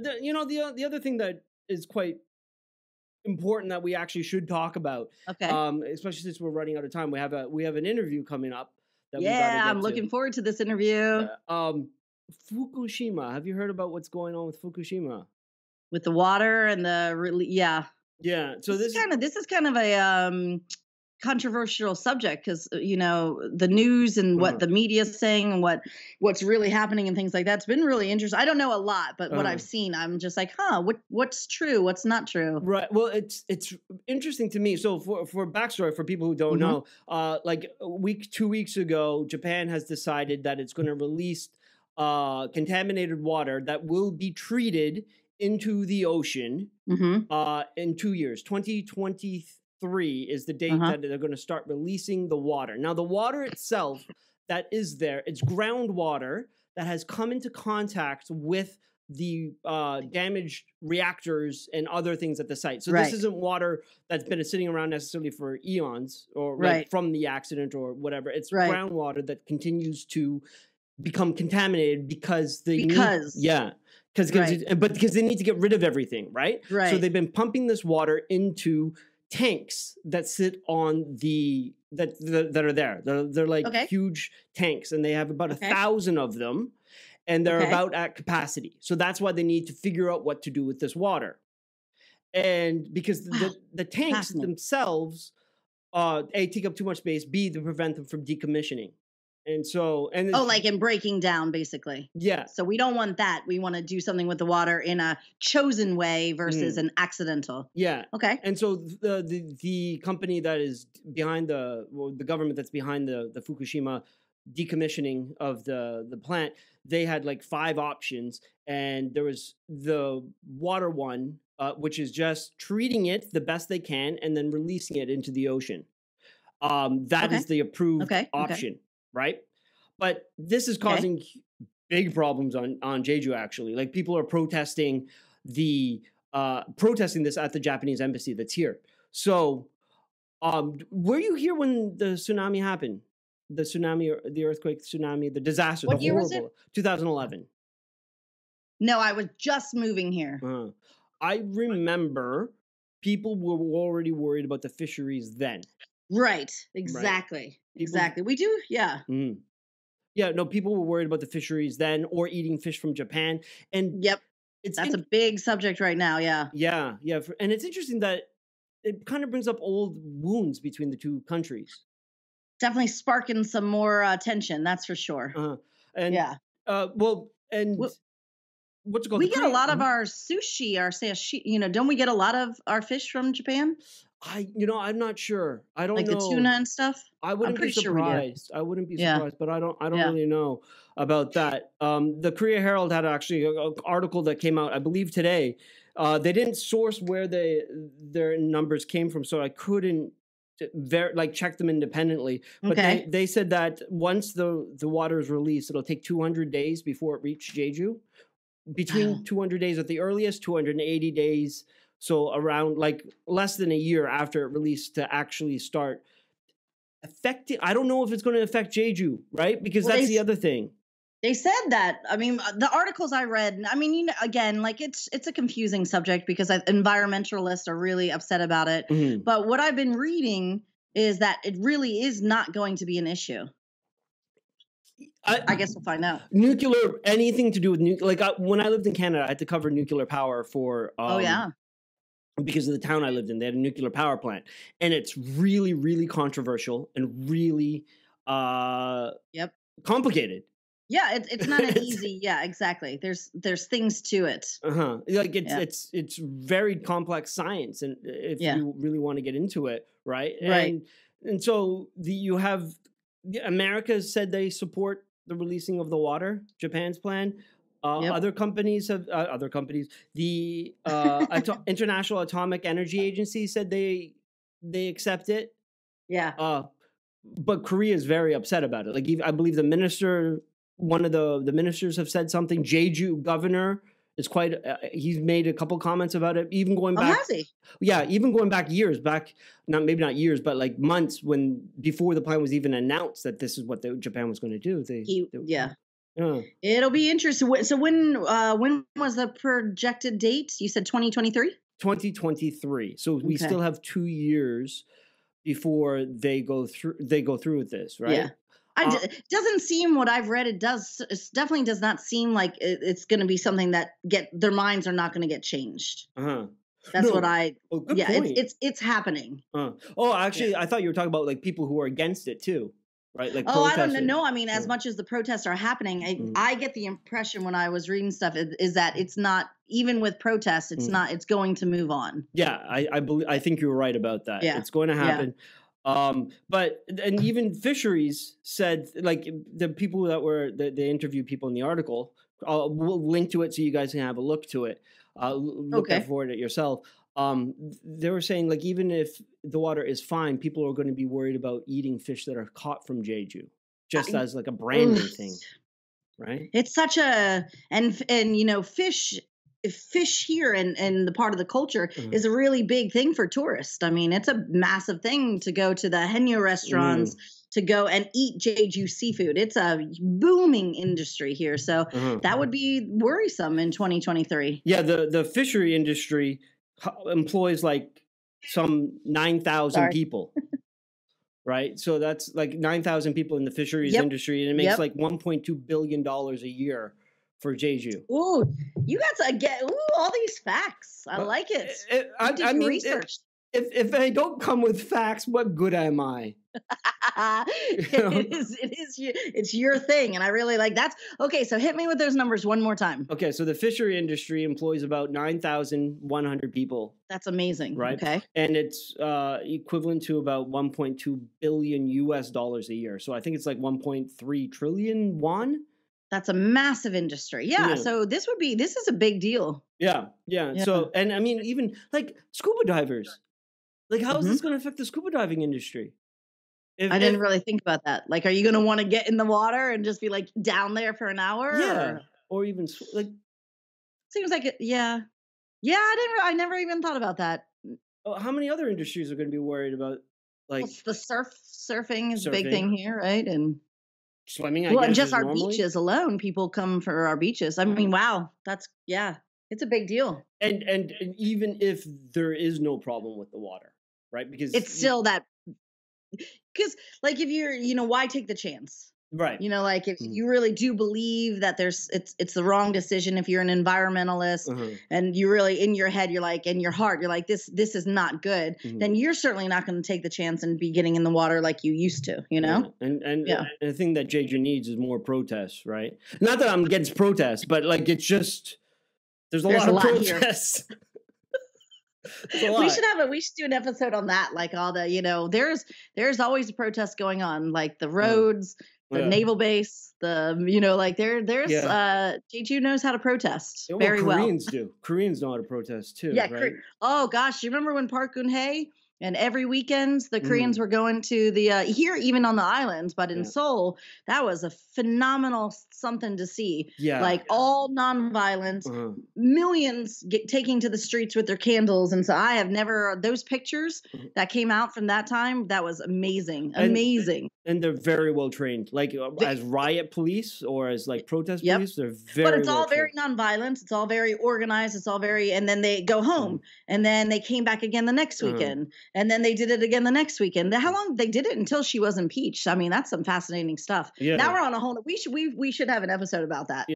The other thing that is quite important that we actually should talk about, Okay. especially since we're running out of time, we have an interview coming up that we got to Yeah, get I'm looking forward to this interview Fukushima. Have you heard about what's going on with Fukushima? with the water and yeah. Yeah. So this is kind of a controversial subject because the news and what the media is saying and what's really happening and things like that's been really interesting. I don't know a lot, but what I've seen, I'm just like, what's true, what's not true. Right. Well, it's interesting to me. So for backstory, for people who don't know, like 2 weeks ago, Japan has decided that it's going to release contaminated water that will be treated into the ocean in 2 years. 2023 is the date that they're going to start releasing the water. Now, the water itself that is there, it's groundwater that has come into contact with the damaged reactors and other things at the site. So this isn't water that's been sitting around necessarily for eons or like from the accident or whatever. It's groundwater that continues to become contaminated because they because they need to get rid of everything, right? So they've been pumping this water into tanks that sit on that are there. They're like huge tanks, and they have about 1,000 of them, and they're about at capacity. So that's why they need to figure out what to do with this water. And because the tanks themselves, A, take up too much space, B, to prevent them from decommissioning. And so, like in breaking down, basically. Yeah. So we don't want that. We want to do something with the water in a chosen way versus an accidental. Yeah. Okay. And so the company that is behind the government that's behind the Fukushima decommissioning of the plant, they had like 5 options, and there was the water one, which is just treating it the best they can and then releasing it into the ocean. That is the approved option. Right? But this is causing big problems on Jeju, actually. Like, people are protesting this at the Japanese embassy that's here. So were you here when the tsunami happened? The tsunami, or the earthquake, tsunami, the disaster. What year was it? 2011. No, I was just moving here. I remember people were already worried about the fisheries then. Right. Exactly. Right. Exactly. We do. Yeah. Yeah. No, people were worried about the fisheries then, or eating fish from Japan. And that's a big subject right now. Yeah. Yeah. Yeah. And it's interesting that it kind of brings up old wounds between the two countries. Definitely sparking some more tension. That's for sure. And what's it called? We get a lot of our sushi, don't we get a lot of our fish from Japan? I'm not sure. I don't know. Like the tuna and stuff? I wouldn't be surprised. I wouldn't be surprised, but I don't really know about that. The Korea Herald had actually an article that came out, I believe, today. They didn't source where their numbers came from, so I couldn't check them independently. But they said that once the water is released, it'll take 200 days before it reaches Jeju. Between 200 days at the earliest, 280 days. So around like less than a year after it released to actually start affecting. I don't know if it's going to affect Jeju, right? Because that's the other thing. They said that. I mean, the articles I read, again, like it's a confusing subject because environmentalists are really upset about it. But what I've been reading is that it really is not going to be an issue. I guess we'll find out. Nuclear, anything to do with nuclear. Like when I lived in Canada, I had to cover nuclear power for. Because of the town I lived in, they had a nuclear power plant, and it's really, really controversial and really complicated. Yeah, it's not an easy. Yeah, exactly. There's things to it. Like it's very complex science, and if you really want to get into it, right? And so you have America said they support the releasing of the water. Japan's plan. Other companies have the International Atomic Energy Agency said they accept it. But Korea is very upset about it. Like, I believe one of the ministers have said something. Jeju governor is quite. He's made a couple comments about it. Even going back, has he? Yeah, even going back years, maybe not years, but like months before the plan was even announced that this is what Japan was going to do. Uh, It'll be interesting. So when was the projected date? You said 2023? 2023. So we Okay. still have 2 years before they go through with this, right? Yeah. It doesn't seem, what I've read, it definitely does not seem like it's going to be something that their minds are not going to get changed. That's what good point. It's happening. Actually, I thought you were talking about like people who are against it too, right? Like I don't protesters. know. I mean, as much as the protests are happening, I get the impression when I was reading stuff is that it's not, even with protests, it's not, it's going to move on. Yeah, I think you're right about that. Yeah. It's going to happen. And even fisheries said, like the people they interviewed people in the article, we'll link to it so you guys can have a look to it. Look for it yourself. They were saying, like, even if the water is fine, people are going to be worried about eating fish that are caught from Jeju, just as like a branding thing, right? It's such and you know, fish here and the part of the culture is a really big thing for tourists. I mean, it's a massive thing to go to the Henya restaurants, to go and eat Jeju seafood. It's a booming industry here. So that would be worrisome in 2023. Yeah, the fishery industry employs like some 9,000 people. Right? So that's like 9,000 people in the fisheries industry, and it makes like $1.2 billion a year for Jeju. Ooh, you got to get all these facts. I like it. I mean, research. If I don't come with facts, what good am I? It's your thing, and I really like that. Okay, so hit me with those numbers one more time. Okay, so the fishery industry employs about 9,100 people. That's amazing, right? Okay, and it's equivalent to about $1.2 billion a year. So I think it's like 1.3 trillion won. That's a massive industry. Yeah. So this is a big deal. Yeah. So, and I mean, even like scuba divers, like how is this going to affect the scuba diving industry? I didn't really think about that. Like, are you going to want to get in the water and just be like down there for an hour? Yeah. Or even like, seems like it. Yeah. Yeah. I never even thought about that. How many other industries are going to be worried about, like, the surfing is a big thing here, right? And swimming, and just our beaches alone, people come for our beaches. I mean, wow, it's a big deal. And even if there is no problem with the water, right? Because it's still because like if you're, why take the chance? Right. Like if you really do believe that it's the wrong decision, if you're an environmentalist and you really in your head, you're like, in your heart, you're like, this is not good, then you're certainly not going to take the chance and be getting in the water like you used to, And the thing that Jeju needs is more protests, right? Not that I'm against protests, but like, it's just, there's a lot of protests. We should do an episode on that. Like all the, there's always a protest going on, like the roads, the naval base, there's Jeju knows how to protest very well. Koreans do. Koreans know how to protest too. Yeah. Right? Oh gosh, you remember when Park Geun-hye and every weekend the Koreans were going to the here, even on the islands, but in Seoul, that was a phenomenal something to see. Yeah, like all nonviolent, millions taking to the streets with their candles, and so I have never those pictures that came out from that time. That was amazing, amazing. And they're very well trained, like as riot police or as like protest police. They're very. But it's all very nonviolent. It's all very organized. It's all very, and then they go home, and then they came back again the next weekend. And then they did it again the next weekend. How long they did it until she was impeached? I mean, that's some fascinating stuff. Yeah. Now we're on a whole. We should have an episode about that.